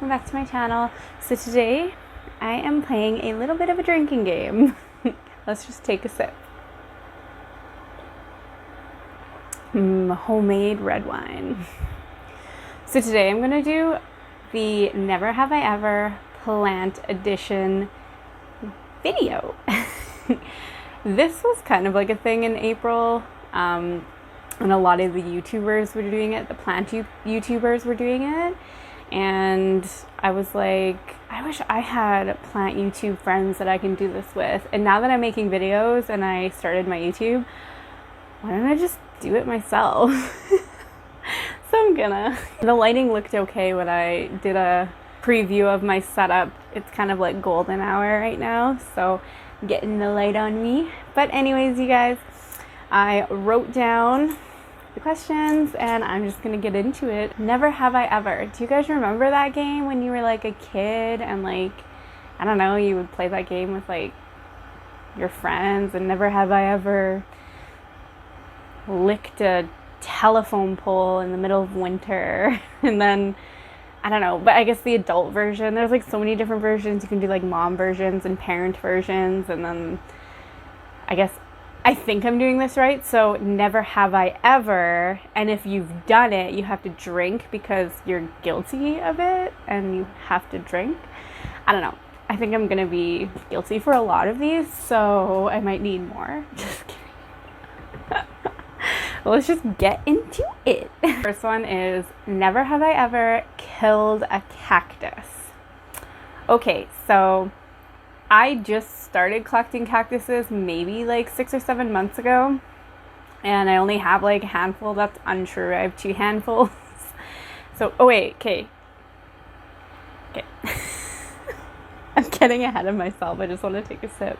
welcome back to my channel. So today I am playing a little bit of a drinking game. Let's just take a sip. Homemade red wine. So today I'm gonna do the Never Have I Ever Plant Edition video. This was kind of like a thing in April, and a lot of the YouTubers were doing it, the plant YouTubers were doing it, and I was like, I wish I had plant YouTube friends that I can do this with. And now that I'm making videos and I started my YouTube, why don't I just do it myself? So I'm gonna. The lighting looked okay when I did a preview of my setup. It's kind of like golden hour right now, so I'm getting the light on me. But anyways, you guys, I wrote down the questions and I'm just gonna get into it. Never have I ever. Do you guys remember that game when you were like a kid and like, I don't know, you would play that game with like your friends, and never have I ever licked a telephone pole in the middle of winter? And then I don't know, but I guess the adult version, there's like so many different versions. You can do like mom versions and parent versions, and then I think I'm doing this right. So never have I ever, and if you've done it, you have to drink because you're guilty of it and you have to drink. I don't know. I think I'm gonna be guilty for a lot of these, so I might need more. Just kidding. Well, let's just get into it. First one is, never have I ever killed a cactus. Okay, so I just started collecting cactuses maybe like 6 or 7 months ago, and I only have like a handful. That's untrue. I have 2 handfuls. So, oh wait, okay. I'm getting ahead of myself. I just want to take a sip.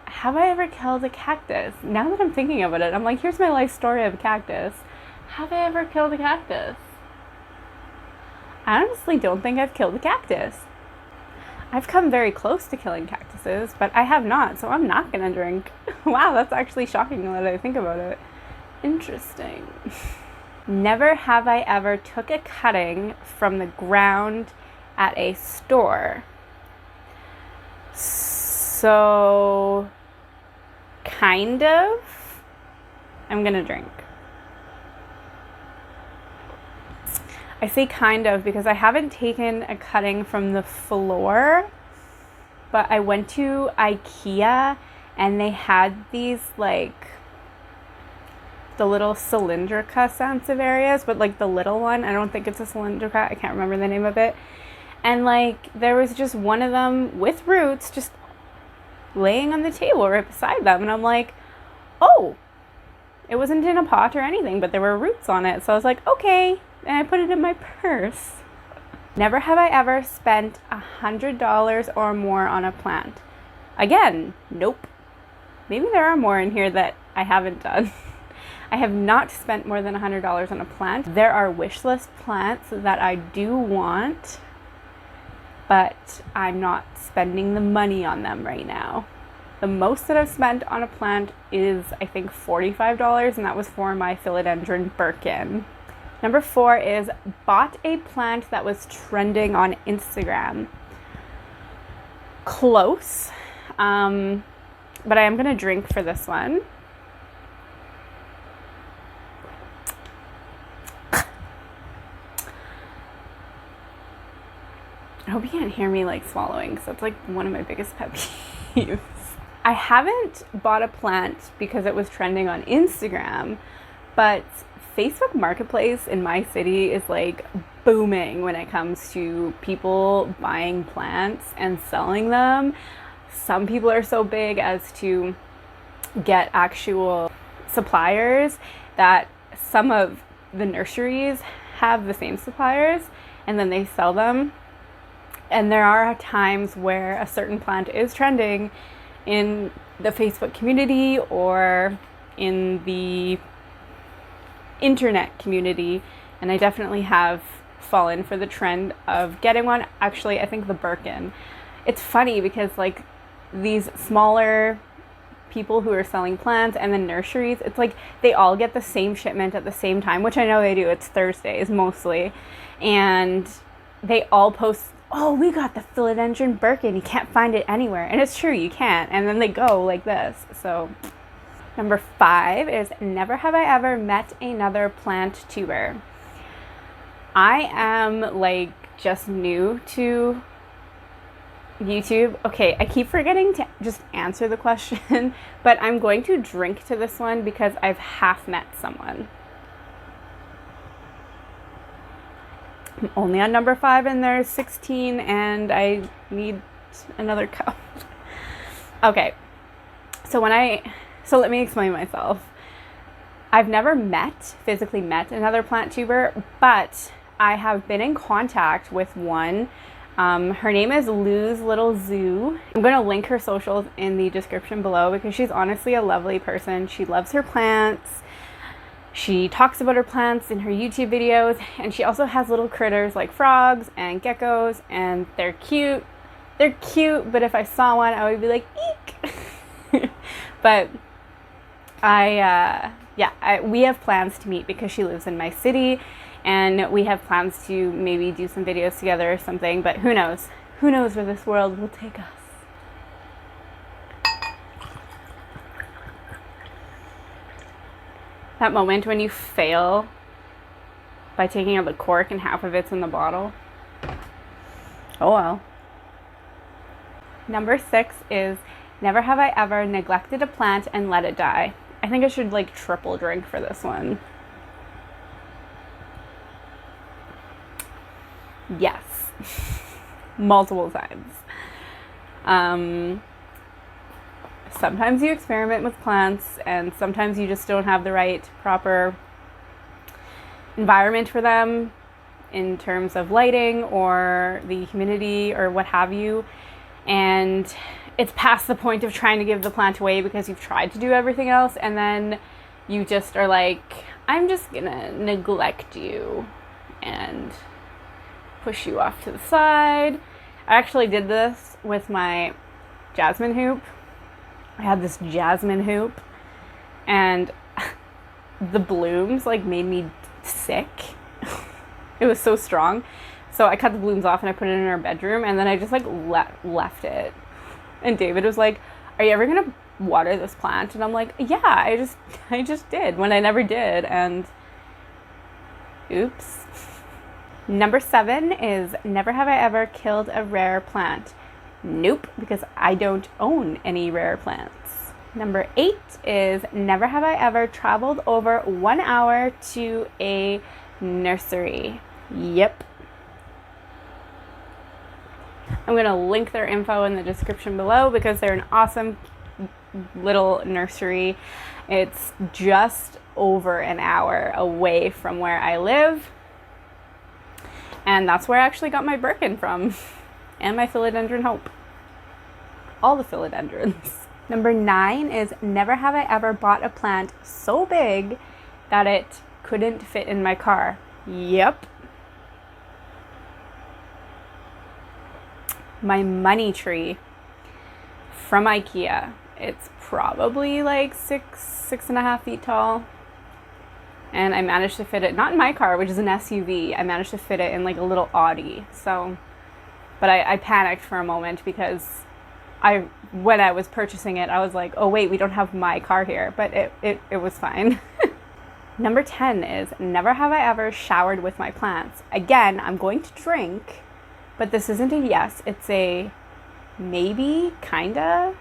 Have I ever killed a cactus? Now that I'm thinking about it, I'm like, here's my life story of a cactus. Have I ever killed a cactus? I honestly don't think I've killed a cactus. I've come very close to killing cactuses, but I have not, so I'm not gonna drink. Wow, that's actually shocking now that I think about it. Interesting. Never have I ever took a cutting from the ground at a store. So, kind of. I'm gonna drink. I say kind of because I haven't taken a cutting from the floor, but I went to IKEA and they had these like the little cylindrica sansevierias, but like the little one. I don't think it's a cylindrica. I can't remember the name of it. And like there was just one of them with roots just laying on the table right beside them, and I'm like, oh, it wasn't in a pot or anything, but there were roots on it. So I was like, okay, and I put it in my purse. Never have I ever spent $100 or more on a plant. Again, nope. Maybe there are more in here that I haven't done. I have not spent more than $100 on a plant. There are wish list plants that I do want, but I'm not spending the money on them right now. The most that I've spent on a plant is, I think, $45, and that was for my philodendron Birkin. Number 4 is, bought a plant that was trending on Instagram. Close, but I am gonna drink for this one. I hope you can't hear me like swallowing, because that's like one of my biggest pet peeves. I haven't bought a plant because it was trending on Instagram, but Facebook Marketplace in my city is like booming when it comes to people buying plants and selling them. Some people are so big as to get actual suppliers that some of the nurseries have the same suppliers, and then they sell them. And there are times where a certain plant is trending in the Facebook community or in the internet community, and I definitely have fallen for the trend of getting one. Actually, I think the Birkin. It's funny because like these smaller people who are selling plants and the nurseries, it's like they all get the same shipment at the same time, which I know they do. It's Thursdays mostly, and they all post, oh, we got the philodendron Birkin. You can't find it anywhere. And it's true, you can't. And then they go like this. So number 5 is never have I ever met another plant tuber. I am like just new to YouTube. Okay, I keep forgetting to just answer the question, but I'm going to drink to this one because I've half met someone. I'm only on number 5 and there's 16 and I need another cup. Okay, so let me explain myself. I've never physically met another plant tuber, but I have been in contact with one. Her name is Lou's Little Zoo. I'm going to link her socials in the description below because she's honestly a lovely person. She loves her plants. She talks about her plants in her YouTube videos, and she also has little critters like frogs and geckos, and they're cute. They're cute, but if I saw one, I would be like, eek. But we have plans to meet because she lives in my city, and we have plans to maybe do some videos together or something, but who knows? Who knows where this world will take us? That moment when you fail by taking out the cork and half of it's in the bottle. Oh well. Number 6 is never have I ever neglected a plant and let it die. I think I should like triple drink for this one. Yes. Multiple times. Sometimes you experiment with plants and sometimes you just don't have the right proper environment for them in terms of lighting or the humidity or what have you. And it's past the point of trying to give the plant away because you've tried to do everything else, and then you just are like, I'm just gonna neglect you and push you off to the side. I actually did this with my jasmine hoop. I had this jasmine hoop and the blooms like made me sick. It was so strong. So I cut the blooms off and I put it in our bedroom, and then I just like left it. And David was like, are you ever gonna water this plant? And I'm like, yeah, I just did when I never did. And oops. Number 7 is never have I ever killed a rare plant. Nope, because I don't own any rare plants. Number 8 is never have I ever traveled over 1 hour to a nursery. Yep. I'm going to link their info in the description below because they're an awesome little nursery. It's just over an hour away from where I live. And that's where I actually got my Birkin from. And my philodendron hope. All the philodendrons. Number 9 is never have I ever bought a plant so big that it couldn't fit in my car. Yep. My money tree from IKEA. It's probably like 6.5 feet tall. And I managed to fit it, not in my car, which is an SUV. I managed to fit it in like a little Audi. So, but I panicked for a moment because when I was purchasing it, I was like, oh wait, we don't have my car here. But it was fine. Number 10 is never have I ever showered with my plants. Again, I'm going to drink, but this isn't a yes. It's a maybe, kinda.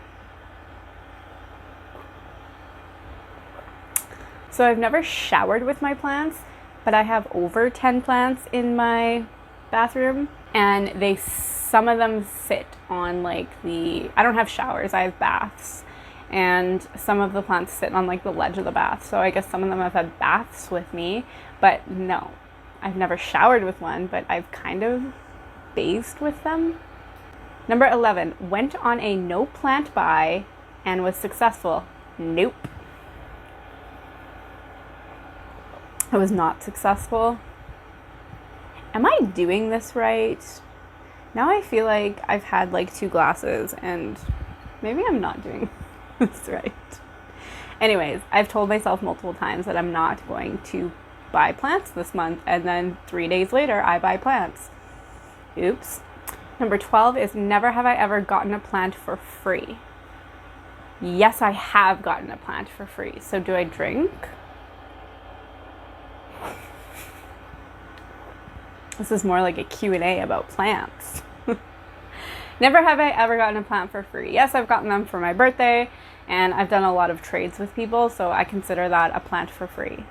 So I've never showered with my plants, but I have over 10 plants in my bathroom, and some of them sit on like I don't have showers, I have baths, and some of the plants sit on like the ledge of the bath. So I guess some of them have had baths with me, but no, I've never showered with one, but I've kind of bathed with them. Number 11, went on a no plant buy and was successful. Nope. I was not successful. Am I doing this right? Now I feel like I've had like 2 glasses and maybe I'm not doing this right. Anyways, I've told myself multiple times that I'm not going to buy plants this month, and then 3 days later I buy plants. Oops. Number 12 is never have I ever gotten a plant for free. Yes, I have gotten a plant for free. So do I drink? This is more like a Q&A about plants. Never have I ever gotten a plant for free. Yes, I've gotten them for my birthday, and I've done a lot of trades with people, so I consider that a plant for free.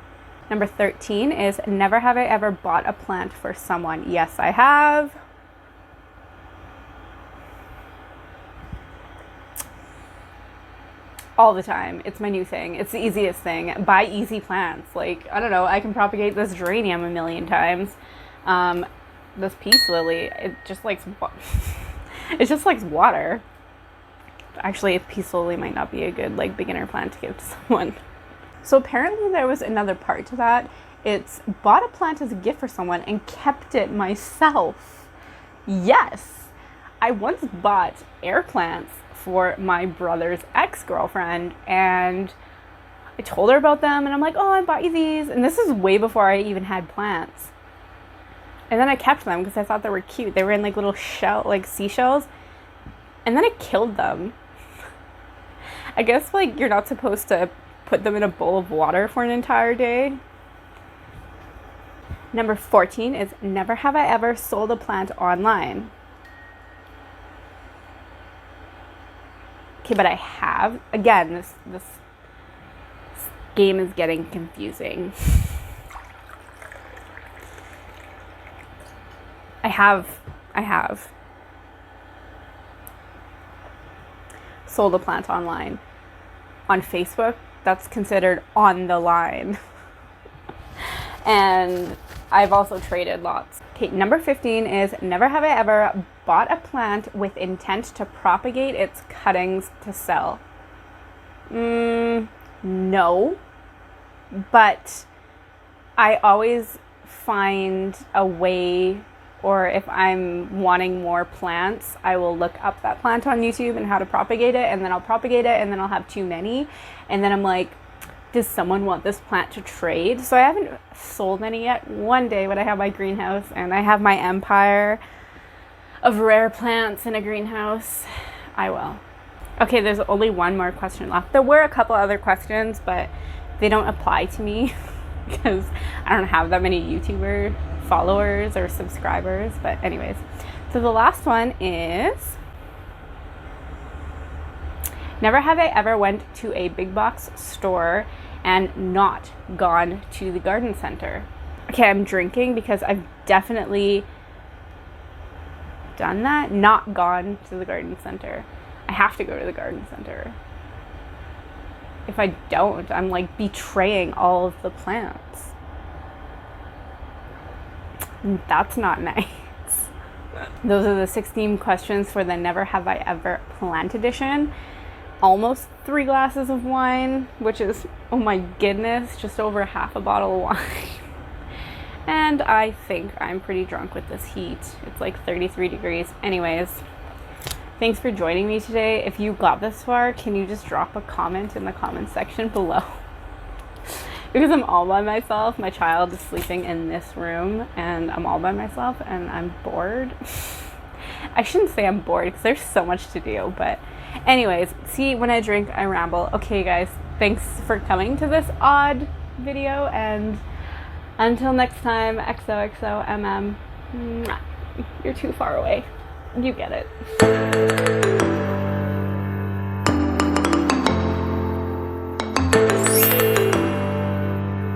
Number 13 is never have I ever bought a plant for someone. Yes, I have. All the time. It's my new thing. It's the easiest thing. Buy easy plants. Like, I don't know, I can propagate this geranium a million times. This peace lily, it just likes water. Actually, a peace lily might not be a good like beginner plant to give to someone. So apparently there was another part to that. It's bought a plant as a gift for someone and kept it myself. Yes, I once bought air plants for my brother's ex-girlfriend, and I told her about them, and I'm like, oh, I bought you these, and this is way before I even had plants. And then I kept them because I thought they were cute. They were in like little seashells. And then I killed them. I guess like you're not supposed to put them in a bowl of water for an entire day. Number 14 is never have I ever sold a plant online. Okay, but I have. Again, this game is getting confusing. I have sold a plant online. On Facebook, that's considered on the line. And I've also traded lots. Okay, number 15 is never have I ever bought a plant with intent to propagate its cuttings to sell. No, but I always find a way, or if I'm wanting more plants, I will look up that plant on YouTube and how to propagate it, and then I'll propagate it, and then I'll have too many, and then I'm like, does someone want this plant to trade? So I haven't sold any yet. One day when I have my greenhouse and I have my empire of rare plants in a greenhouse, I will. Okay, there's only one more question left. There were a couple other questions, but they don't apply to me because I don't have that many YouTuber followers or subscribers. But anyways, so the last one is, never have I ever went to a big box store and not gone to the garden center. Okay, I'm drinking because I've definitely done that, not gone to the garden center. I have to go to the garden center. If I don't, I'm like betraying all of the plants. That's not nice. Those are the 16 questions for the Never Have I Ever Plant Edition. Almost 3 glasses of wine, which is, oh my goodness, just over half a bottle of wine. And I think I'm pretty drunk with this heat. It's like 33 degrees. Anyways, thanks for joining me today. If you got this far, can you just drop a comment in the comment section below? Because I'm all by myself. My child is sleeping in this room and I'm all by myself and I'm bored. I shouldn't say I'm bored because there's so much to do, but anyways, see, when I drink, I ramble. Okay, guys, thanks for coming to this odd video, and until next time, XOXO MM. You're too far away. You get it.